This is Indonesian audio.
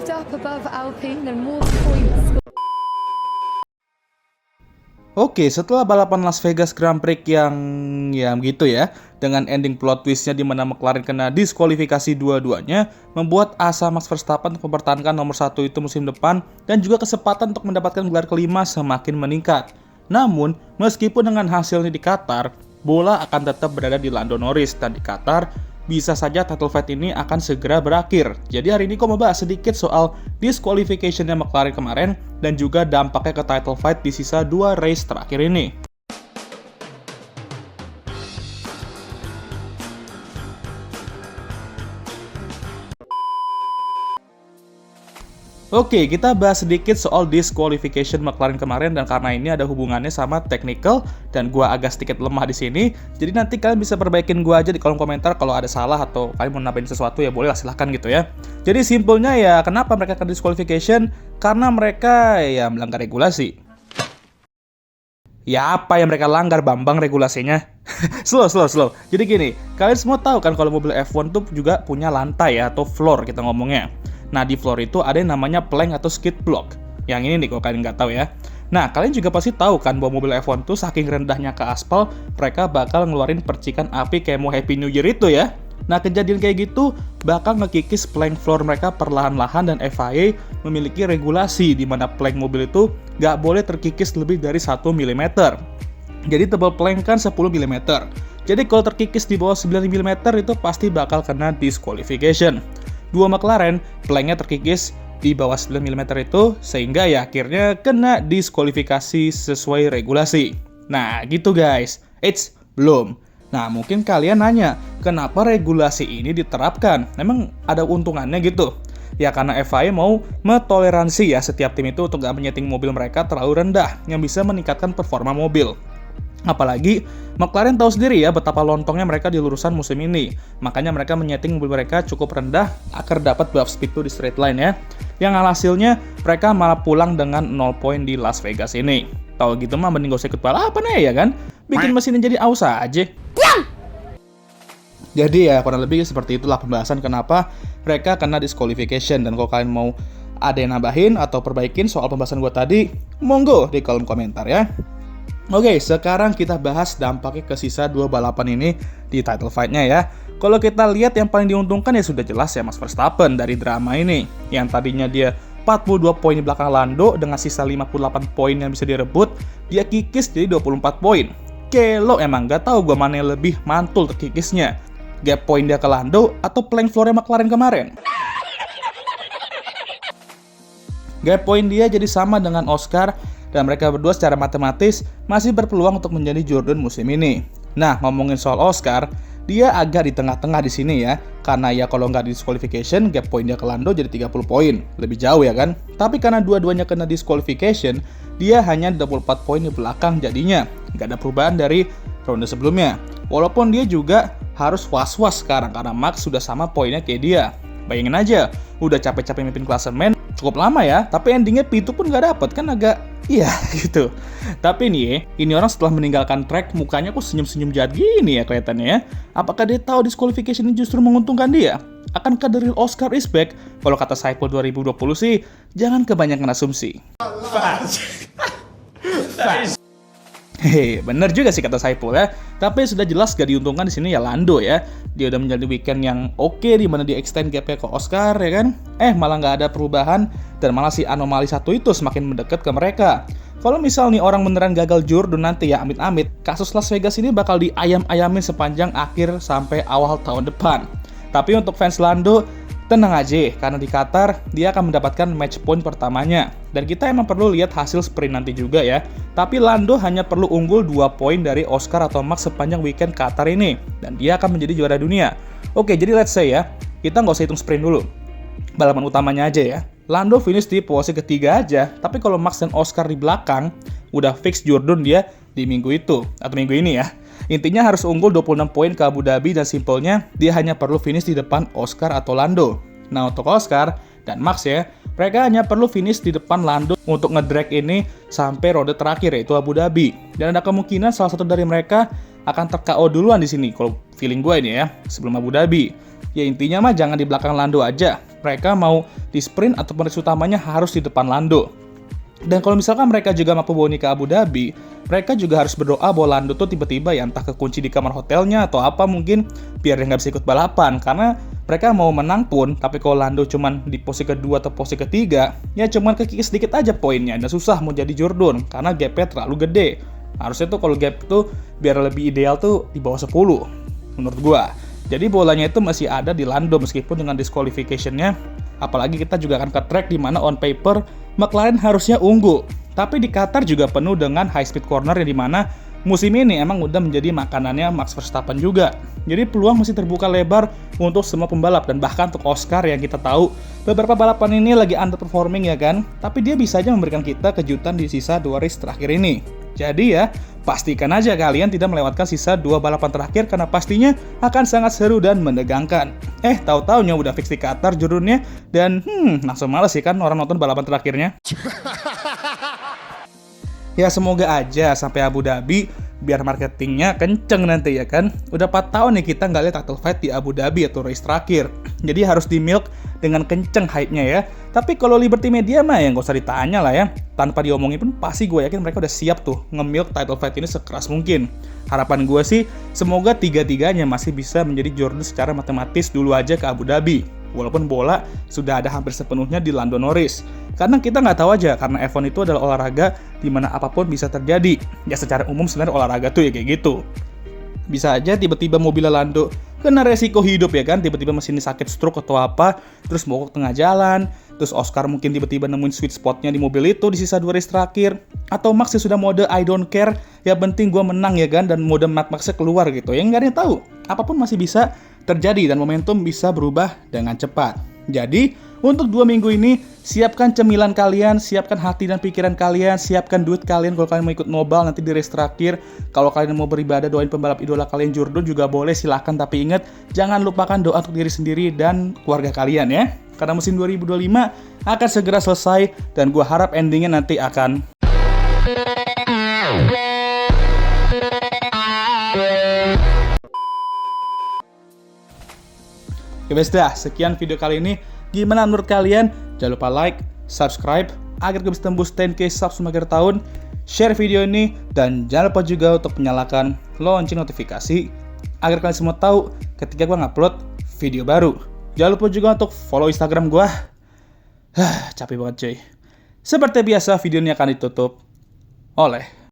up above Alpine and more points. Oke, setelah balapan Las Vegas Grand Prix yang gitu ya, dengan ending plot twistnya di mana McLaren kena diskualifikasi dua-duanya, membuat asa Max Verstappen untuk mempertahankan nomor 1 itu musim depan dan juga kesempatan untuk mendapatkan gelar kelima semakin meningkat. Namun, meskipun dengan hasilnya di Qatar, bola akan tetap berada di Lando Norris dan di Qatar, bisa saja title fight ini akan segera berakhir. Jadi hari ini aku mau bahas sedikit soal disqualification-nya McLaren kemarin dan juga dampaknya ke title fight di sisa 2 race terakhir ini. Oke, kita bahas sedikit soal disqualification McLaren kemarin dan karena ini ada hubungannya sama technical dan gua agak sedikit lemah di sini. Jadi nanti kalian bisa perbaikin gua aja di kolom komentar kalau ada salah atau kalian mau nambahin sesuatu ya boleh lah silahkan gitu ya. Jadi simpelnya ya kenapa mereka kena disqualification? Karena mereka ya melanggar regulasi. Ya apa yang mereka langgar Bambang regulasinya? slow. Jadi gini, kalian semua tahu kan kalau mobil F1 tuh juga punya lantai ya atau floor kita ngomongnya. Nah di floor itu ada yang namanya plank atau skid block. Yang ini nih kalau kalian nggak tahu ya. Nah kalian juga pasti tahu kan bahwa mobil F1 tuh saking rendahnya ke aspal, mereka bakal ngeluarin percikan api kayak mau Happy New Year itu ya. Nah kejadian kayak gitu bakal ngekikis plank floor mereka perlahan-lahan dan FIA memiliki regulasi di mana plank mobil itu nggak boleh terkikis lebih dari 1 mm. Jadi tebal plank kan 10 mm. Jadi kalau terkikis di bawah 9 mm itu pasti bakal kena disqualification. Dua McLaren, planknya terkikis di bawah 9 mm itu, sehingga ya akhirnya kena diskualifikasi sesuai regulasi. Nah gitu guys, belum. Nah mungkin kalian nanya, kenapa regulasi ini diterapkan? Memang ada untungannya gitu? Ya karena FIA mau metoleransi ya setiap tim itu untuk gak menyeting mobil mereka terlalu rendah, yang bisa meningkatkan performa mobil. Apalagi McLaren tahu sendiri ya betapa lontongnya mereka di lurusan musim ini. Makanya mereka menyeting mobil mereka cukup rendah agar dapat buff speed tuh di straight line ya. Yang hasilnya mereka malah pulang dengan 0 poin di Las Vegas ini. Tahu gitu mah mending gak usah ikut balapan ya kan? Bikin mesinnya jadi aus aja. Jadi ya kurang lebih seperti itulah pembahasan kenapa mereka kena disqualification. Dan kalau kalian mau ada yang nambahin atau perbaikin soal pembahasan gue tadi, monggo di kolom komentar ya. Oke, sekarang kita bahas dampaknya ke sisa 2 balapan ini di title fight-nya ya. Kalau kita lihat yang paling diuntungkan ya sudah jelas ya Max Verstappen dari drama ini. Yang tadinya dia 42 poin di belakang Lando dengan sisa 58 poin yang bisa direbut, dia kikis jadi 24 poin. Kelo emang gak tahu gue mana yang lebih mantul terkikisnya. Gap poin dia ke Lando atau plank floor-nya McLaren kemarin. Gap poin dia jadi sama dengan Oscar dan mereka berdua secara matematis masih berpeluang untuk menjadi Jordan musim ini. Nah, ngomongin soal Oscar, dia agak di tengah-tengah di sini ya. Karena ya kalau nggak disqualification, gap point dia ke Lando jadi 30 poin. Lebih jauh ya kan? Tapi karena dua-duanya kena disqualification, dia hanya 24 poin di belakang jadinya. Nggak ada perubahan dari ronde sebelumnya. Walaupun dia juga harus was-was sekarang karena Max sudah sama poinnya kayak dia. Bayangin aja, udah capek-capek mimpin klasemen, cukup lama ya, tapi endingnya P2 pun nggak dapet, kan agak, iya gitu. Tapi nih, ini orang setelah meninggalkan track, mukanya kok senyum-senyum jahat gini ya kelihatannya ya. Apakah dia tahu disqualification ini justru menguntungkan dia? Akankah the real Oscar is back? Kalau kata Saipul 2020 sih, jangan kebanyakan asumsi. Hehe, bener juga sih kata Saipul ya. Tapi sudah jelas gak diuntungkan di sini ya Lando ya. Dia udah menjalani weekend yang oke di mana dia extend gapnya ke Oscar ya kan. Malah nggak ada perubahan dan malah si anomali satu itu semakin mendekat ke mereka. Kalau misal nih orang beneran gagal Jordan nanti ya amit-amit, kasus Las Vegas ini bakal diayam-ayamin sepanjang akhir sampai awal tahun depan. Tapi untuk fans Lando, tenang aja, karena di Qatar dia akan mendapatkan match point pertamanya. Dan kita emang perlu lihat hasil sprint nanti juga ya. Tapi Lando hanya perlu unggul 2 poin dari Oscar atau Max sepanjang weekend Qatar ini. Dan dia akan menjadi juara dunia. Oke, jadi let's say ya, kita nggak usah hitung sprint dulu. Balapan utamanya aja ya. Lando finish di posisi ketiga aja. Tapi kalau Max dan Oscar di belakang, udah fix Jordan dia di minggu itu. Atau minggu ini ya. Intinya harus unggul 26 poin ke Abu Dhabi dan simpelnya dia hanya perlu finish di depan Oscar atau Lando. Nah untuk Oscar dan Max ya, mereka hanya perlu finish di depan Lando untuk ngedrag ini sampai ronde terakhir yaitu Abu Dhabi. Dan ada kemungkinan salah satu dari mereka akan ter-KO duluan di sini kalau feeling gue ini ya sebelum Abu Dhabi. Ya intinya mah jangan di belakang Lando aja. Mereka mau di sprint ataupun race utamanya harus di depan Lando. Dan kalau misalkan mereka juga mampu bawa ini ke Abu Dhabi, mereka juga harus berdoa bahwa Lando tuh tiba-tiba ya entah kekunci di kamar hotelnya atau apa mungkin biar dia nggak bisa ikut balapan. Karena mereka mau menang pun, tapi kalau Lando cuman di posisi kedua atau posisi ketiga, ya cuman kekikis sedikit aja poinnya dan susah mau jadi Jordan karena gapnya terlalu gede. Harusnya tuh kalau gap tuh biar lebih ideal tuh di bawah 10 menurut gua. Jadi bolanya itu masih ada di Lando meskipun dengan disqualification-nya. Apalagi kita juga akan ke track di mana on paper McLaren harusnya unggul. Tapi di Qatar juga penuh dengan high speed corner yang dimana musim ini emang udah menjadi makanannya Max Verstappen juga. Jadi peluang masih terbuka lebar untuk semua pembalap dan bahkan untuk Oscar yang kita tahu beberapa balapan ini lagi underperforming ya kan. Tapi dia bisa aja memberikan kita kejutan di sisa 2 race terakhir ini. Jadi ya, pastikan aja kalian tidak melewatkan sisa 2 balapan terakhir karena pastinya akan sangat seru dan menegangkan. Tahu-taunya udah fix di Qatar jurunnya dan langsung males sih kan orang nonton balapan terakhirnya. Ya semoga aja sampai Abu Dhabi biar marketingnya kenceng nanti ya kan. Udah 4 tahun nih kita nggak lihat title fight di Abu Dhabi atau race terakhir. Jadi harus di milk dengan kenceng hype-nya ya. Tapi kalau Liberty Media mah ya nggak usah ditanya lah ya. Tanpa diomongin pun pasti gue yakin mereka udah siap tuh nge-milk title fight ini sekeras mungkin. Harapan gue sih semoga tiga-tiganya masih bisa menjadi Jordan secara matematis dulu aja ke Abu Dhabi. Walaupun bola sudah ada hampir sepenuhnya di Lando Norris. Karena kita nggak tahu aja, karena F1 itu adalah olahraga di mana apapun bisa terjadi. Ya secara umum sebenarnya olahraga tuh ya kayak gitu. Bisa aja tiba-tiba mobil Lando kena resiko hidup ya kan, tiba-tiba mesinnya sakit stroke atau apa, terus mogok tengah jalan, terus Oscar mungkin tiba-tiba nemuin sweet spotnya di mobil itu di sisa 2 race terakhir, atau Max ya sudah mode I don't care, ya penting gue menang ya kan, dan mode Mad Max-nya keluar gitu, yang nggak ada yang tahu, apapun masih bisa terjadi dan momentum bisa berubah dengan cepat. Jadi, untuk 2 minggu ini, siapkan cemilan kalian, siapkan hati dan pikiran kalian, siapkan duit kalian kalau kalian mau ikut nobal nanti di race terakhir. Kalau kalian mau beribadah doain pembalap idola kalian Jordan juga boleh, silahkan. Tapi ingat, jangan lupakan doa untuk diri sendiri dan keluarga kalian ya. Karena musim 2025 akan segera selesai dan gue harap endingnya nanti akan... Ya wes dah, sekian video kali ini. Gimana menurut kalian? Jangan lupa like, subscribe, agar gue bisa tembus 10k subs semakin tahun. Share video ini, dan jangan lupa juga untuk menyalakan lonceng notifikasi agar kalian semua tahu ketika gue ngupload video baru. Jangan lupa juga untuk follow Instagram gue. Capek banget cuy. Seperti biasa, video ini akan ditutup oleh